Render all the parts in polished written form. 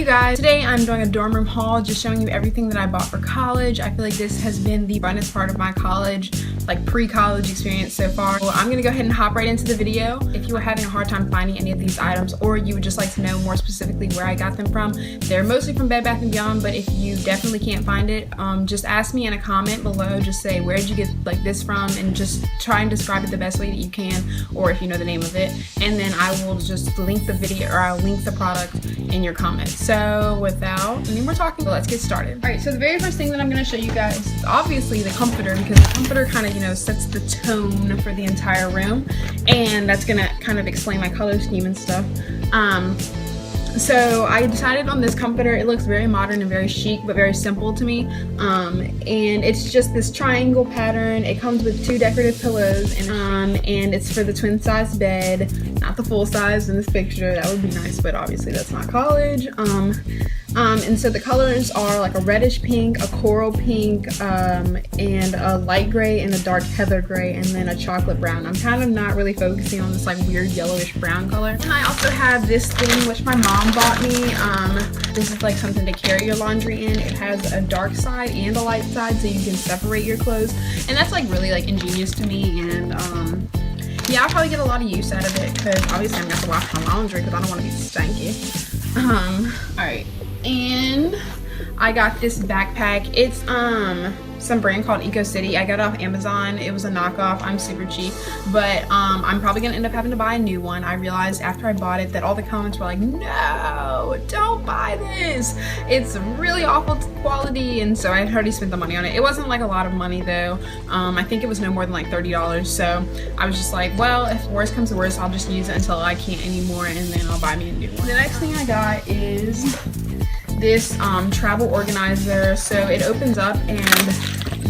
you guys, today I'm doing a dorm room haul, just showing you everything that I bought for college. I feel like this has been the funnest part of my college, like pre-college experience so far. Well, I'm gonna go ahead and hop right into the video. If you were having a hard time finding any of these items, or you would just like to know more specifically where I got them from, they're mostly from Bed Bath & Beyond, but if you definitely can't find it, just ask me in a comment below. Just say, where did you get like this from, and just try and describe it the best way that you can, or if you know the name of it, and then I will just link the video, or I'll link the product in your comments. So without any more talking, let's get started. All right, so the very first thing that I'm going to show you guys is obviously the comforter, because the comforter kind of, sets the tone for the entire room, and that's going to kind of explain my color scheme and stuff. So I decided on this comforter. It looks very modern and very chic, but very simple to me. And it's just this triangle pattern. It comes with 2 decorative pillows, and it's for the twin size bed, not the full size in this picture. That would be nice, but obviously that's not college. And so the colors are like a reddish pink, a coral pink, and a light gray, and a dark heather gray, and then a chocolate brown. I'm kind of not really focusing on this like weird yellowish brown color. And I also have this thing which my mom bought me. This is like something to carry your laundry in. It has a dark side and a light side, so you can separate your clothes, and that's like really like ingenious to me. And yeah, I'll probably get a lot of use out of it, because obviously I'm gonna have to wash my laundry because I don't want to be stanky. All right. And I got this backpack. It's some brand called Eco City. I got it off Amazon. It was a knockoff. I'm super cheap, but I'm probably gonna end up having to buy a new one. I realized after I bought it that all the comments were like, no, don't buy this, it's really awful quality, and so I had already spent the money on it. It wasn't like a lot of money though. I think it was no more than like $30, so I was just like, well, if worst comes to worst, I'll just use it until I can't anymore, and then I'll buy me a new one. The next thing I got is this travel organizer. So it opens up and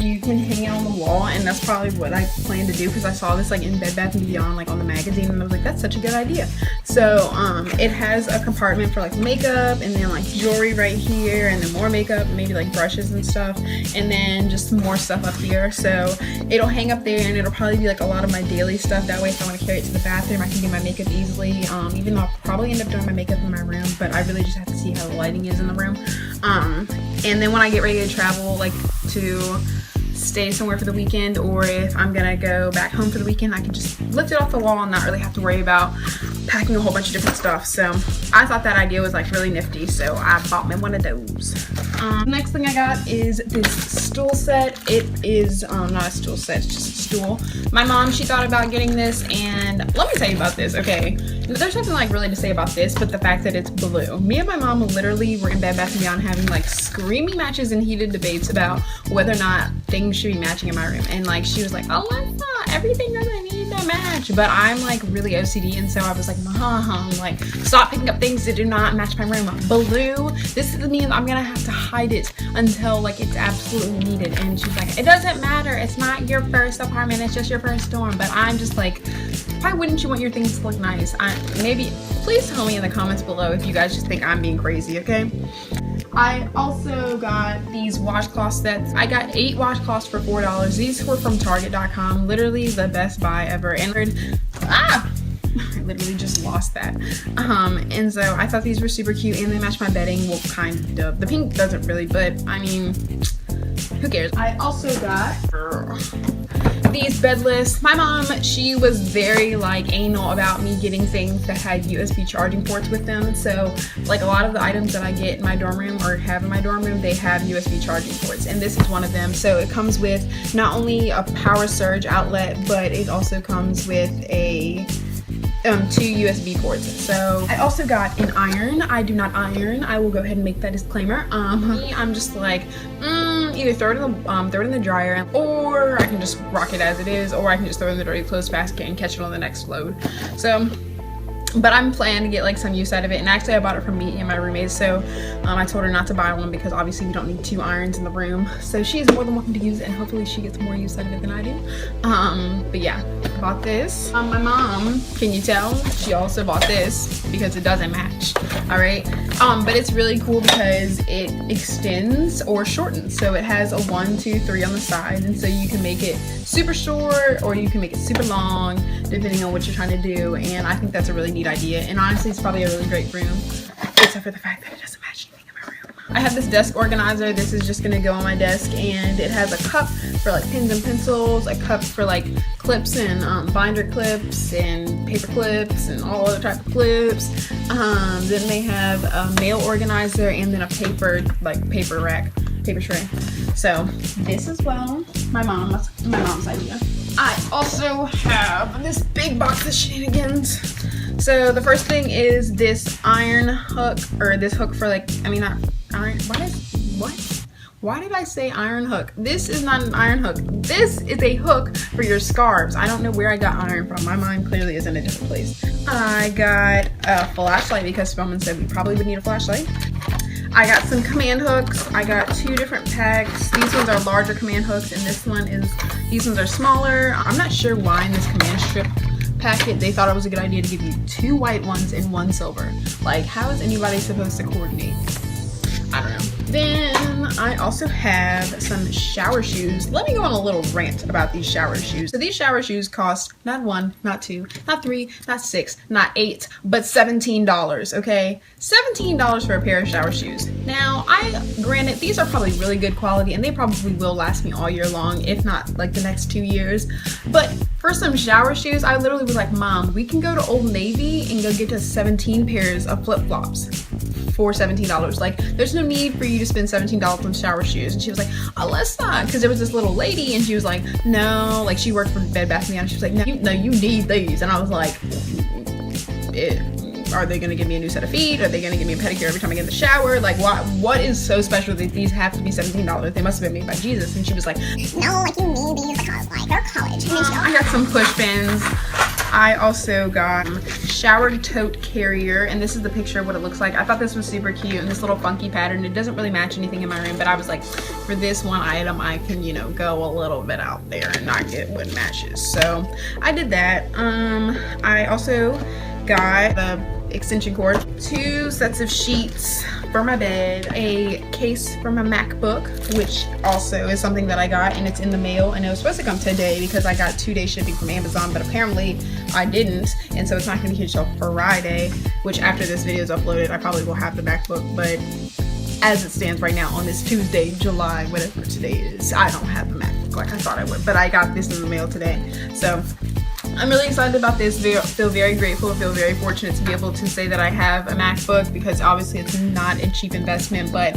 you can hang it on the wall, and that's probably what I plan to do, because I saw this like in Bed Bath & Beyond, like on the magazine, and I was like, that's such a good idea. So it has a compartment for like makeup, and then like jewelry right here, and then more makeup, maybe like brushes and stuff, and then just some more stuff up here. So it'll hang up there, and it'll probably be like a lot of my daily stuff. That way if I want to carry it to the bathroom, I can do my makeup easily. Even though I'll probably end up doing my makeup in my room, but I really just have to see how the lighting is in the room. And then when I get ready to travel, like to stay somewhere for the weekend, or if I'm gonna go back home for the weekend, I can just lift it off the wall and not really have to worry about packing a whole bunch of different stuff. So I thought that idea was like really nifty, so I bought me one of those. Next thing I got is this stool set. It is not a stool set, it's just a stool. My mom, she thought about getting this, and let me tell you about this, okay? There's nothing like really to say about this, but the fact that it's blue. Me and my mom literally were in Bed Bath & Beyond having like screaming matches and heated debates about whether or not things should be matching in my room. And like she was like, oh, let's not, everything doesn't need to match. But I'm like really OCD, and so I was like, Mom, like stop picking up things that do not match my room. Blue, this means I'm gonna have to hide it until like it's absolutely needed. And she's like, it doesn't matter, it's not your first apartment, it's just your first dorm. But I'm just like, why wouldn't you want your things to look nice? Maybe please tell me in the comments below if you guys just think I'm being crazy, okay? I also got these washcloth sets. I got 8 washcloths for $4. These were from Target.com. Literally the best buy ever. And I literally just lost that. And so I thought these were super cute, and they match my bedding. Well, kind of. The pink doesn't really, but I mean, who cares? I also got these bed lists. My mom, she was very like anal about me getting things that had USB charging ports with them. So like a lot of the items that I get in my dorm room, or have in my dorm room, they have USB charging ports, and this is one of them. So it comes with not only a power surge outlet, but it also comes with a 2 USB ports. So I also got an iron. I do not iron. I will go ahead and make that disclaimer. I'm just like, either throw it in the dryer, or I can just rock it as it is, or I can just throw it in the dirty clothes basket and catch it on the next load. So, but I'm planning to get like some use out of it, and actually I bought it from me and my roommate, so I told her not to buy one because obviously we don't need 2 irons in the room. So she's more than welcome to use it, and hopefully she gets more use out of it than I do. But yeah, bought this. My mom, can you tell? She also bought this because it doesn't match. All right, but it's really cool because it extends or shortens. So it has a 1, 2, 3 on the side, and so you can make it super short or you can make it super long depending on what you're trying to do. And I think that's a really neat idea, and honestly it's probably a really great room. except for the fact that it doesn't match anything in my room. I have this desk organizer. This is just gonna go on my desk, and it has a cup for like pens and pencils, a cup for like clips and binder clips and paper clips and all other type of clips. Then they have a mail organizer and then a paper rack, paper tray. So this as well, my mom's idea. I also have this big box of shenanigans. So the first thing is this iron hook, or this hook for like, I mean, not iron, why did I say iron hook? This is not an iron hook. This is a hook for your scarves. I don't know where I got iron from. My mind clearly is in a different place. I got a flashlight because Spelman said we probably would need a flashlight. I got some command hooks. I got 2 different packs. These ones are larger command hooks, and these ones are smaller. I'm not sure why in this command strip packet they thought it was a good idea to give you 2 white ones and 1 silver. Like, how is anybody supposed to coordinate? I don't know. Then I also have some shower shoes. Let me go on a little rant about these shower shoes. So these shower shoes cost not 1, not 2, not 3, not 6, not 8, but $17, okay? $17 for a pair of shower shoes. Now, granted, these are probably really good quality and they probably will last me all year long, if not like the next 2 years. But for some shower shoes, I literally was like, Mom, we can go to Old Navy and go get us 17 pairs of flip-flops for $17. Like, there's no need for you to spend $17 on shower shoes. And she was like, oh, let's not, because there was this little lady and she was like, no, like she worked for Bed Bath & Beyond. She was like, no, you need these. And I was like, are they gonna give me a new set of feet? Are they gonna give me a pedicure every time I get in the shower? Like, what is so special that these have to be $17? They must have been made by Jesus. And she was like, no, like you need these because like they're college. I got some push pins. I also got shower tote carrier, and this is the picture of what it looks like. I thought this was super cute and this little funky pattern. It doesn't really match anything in my room, but I was like, for this one item, I can, you know, go a little bit out there and not get what matches. So I did that. I also got the extension cord, 2 sets of sheets for my bed, a case for my MacBook, which also is something that I got, and it's in the mail, and it was supposed to come today because I got 2-day shipping from Amazon, but apparently I didn't, and so it's not going to be here till Friday, which after this video is uploaded, I probably will have the MacBook, but as it stands right now on this Tuesday, July, whatever today is, I don't have the MacBook like I thought I would, but I got this in the mail today. So I'm really excited about this. Feel very grateful, feel very fortunate to be able to say that I have a MacBook, because obviously it's not a cheap investment, but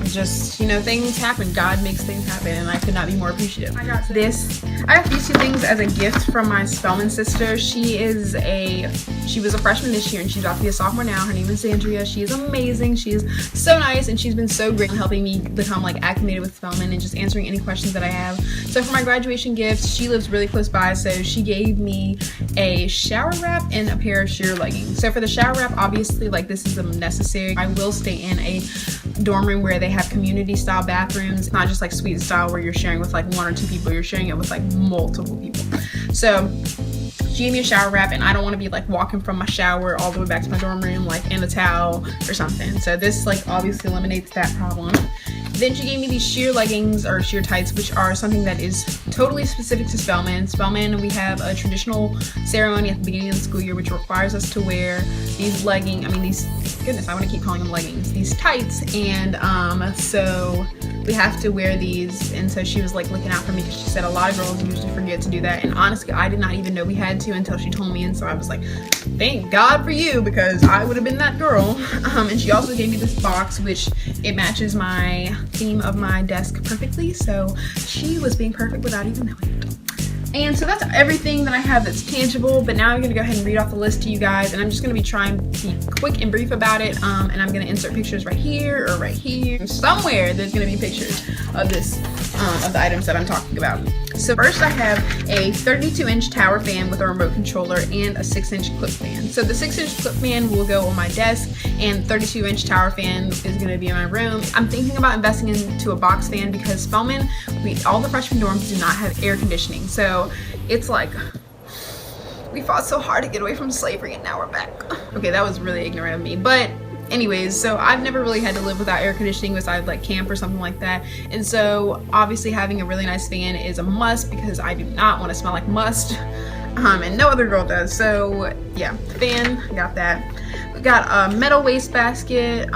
just, you know, things happen. God makes things happen, and I could not be more appreciative. I got these 2 things as a gift from my Spelman sister. She was a freshman this year and she's about to be a sophomore now. Her name is Andrea. She is amazing. She is so nice, and she's been so great in helping me become like acclimated with Spelman and just answering any questions that I have. So for my graduation gifts, she lives really close by, so she gave me a shower wrap and a pair of sheer leggings. So for the shower wrap, obviously, like, this is necessary. I will stay in a dorm room where they have community style bathrooms. It's not just like suite style where you're sharing with like 1 or 2 people, you're sharing it with like multiple people. So she gave me a shower wrap, and I don't want to be like walking from my shower all the way back to my dorm room like in a towel or something. So this like obviously eliminates that problem. Then she gave me these sheer leggings, or sheer tights, which are something that is totally specific to Spelman. Spelman, we have a traditional ceremony at the beginning of the school year which requires us to wear these goodness, I want to keep calling them leggings, these tights, and so we have to wear these. And so she was like looking out for me, because she said a lot of girls usually forget to do that, and honestly I did not even know we had to until she told me, and so I was like, thank God for you, because I would have been that girl. And she also gave me this box, which it matches my theme of my desk perfectly, so she was being perfect without even knowing it. And so that's everything that I have that's tangible, but now I'm going to go ahead and read off the list to you guys, and I'm just going to be trying to be quick and brief about it, and I'm going to insert pictures right here or right here. Somewhere there's going to be pictures of this, of the items that I'm talking about. So first I have a 32-inch tower fan with a remote controller and a 6-inch clip fan. So the 6-inch clip fan will go on my desk, and 32-inch tower fan is going to be in my room. I'm thinking about investing into a box fan because Spelman, all the freshman dorms do not have air conditioning. So it's like, we fought so hard to get away from slavery and now we're back. Okay, that was really ignorant of me, but anyways, so I've never really had to live without air conditioning besides like camp or something like that, and so obviously having a really nice fan is a must, because I do not want to smell like must, and no other girl does. So yeah, fan, got that. We Got a metal wastebasket,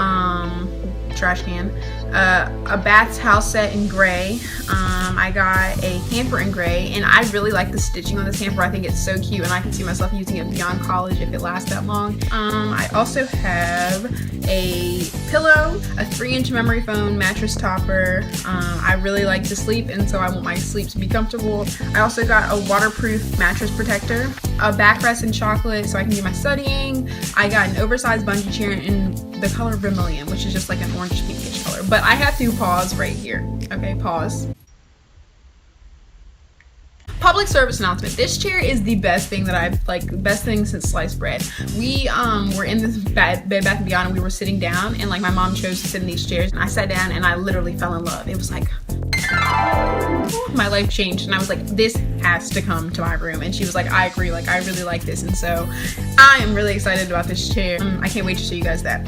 trash can, a Bats house set in gray. I got a hamper in gray, and I really like the stitching on this hamper. I think it's so cute, and I can see myself using it beyond college if it lasts that long. I also have a pillow, a 3-inch memory foam mattress topper. I really like to sleep, and so I want my sleep to be comfortable. I also got a waterproof mattress protector, a backrest in chocolate so I can do my studying. I got an oversized bungee chair in the color vermilion, which is just like an orange pinkish color. But I have to pause right here. Okay, pause. Public service announcement. This chair is the best thing that I've, like, best thing since sliced bread. We were in this Bed Bath & Beyond, and we were sitting down, and like my mom chose to sit in these chairs, and I sat down and I literally fell in love. It was like, my life changed, and I was like, this has to come to my room. And she was like, I agree, like, I really like this. And so I am really excited about this chair. I can't wait to show you guys that.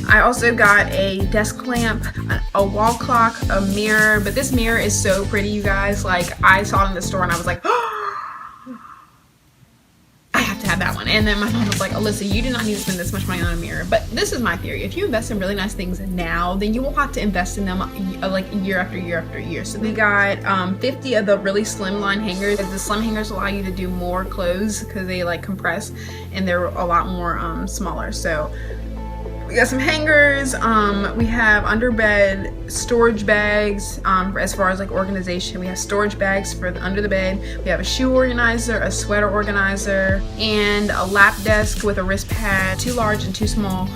I also got a desk lamp, a wall clock, a mirror, but this mirror is so pretty, you guys. Like, I saw it in the store and I was like, oh, I have to have that one. And then my mom was like, Alyssa, you do not need to spend this much money on a mirror. But this is my theory. If you invest in really nice things now, then you won't have to invest in them like year after year after year. So we got 50 of the really slim line hangers. The slim hangers allow you to do more clothes because they like compress, and they're a lot more smaller. So we got some hangers. We have under bed storage bags as far as like organization. We have storage bags for under the bed. We have a shoe organizer, a sweater organizer, and a lap desk with a wrist pad, 2 large and 2 small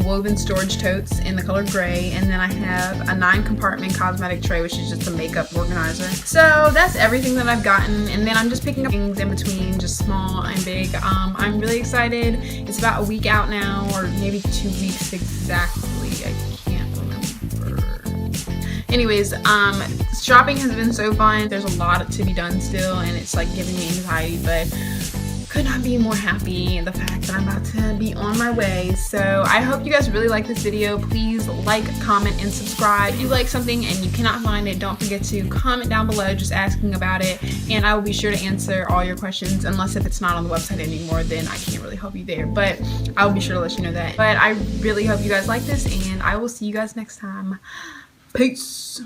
woven storage totes in the color gray. And then I have a 9-compartment cosmetic tray, which is just a makeup organizer. So that's everything that I've gotten, and then I'm just picking up things in between, just small and big. I'm really excited. It's about a week out now, or maybe 2 weeks exactly. I can't remember. Anyways, shopping has been so fun. There's a lot to be done still, and it's like giving me anxiety, but could not be more happy in the fact that I'm about to be on my way. So I hope you guys really like this video. Please like, comment, and subscribe. If you like something and you cannot find it, don't forget to comment down below just asking about it, and I will be sure to answer all your questions, unless if it's not on the website anymore, then I can't really help you there, but I will be sure to let you know that. But I really hope you guys like this, and I will see you guys next time. Peace.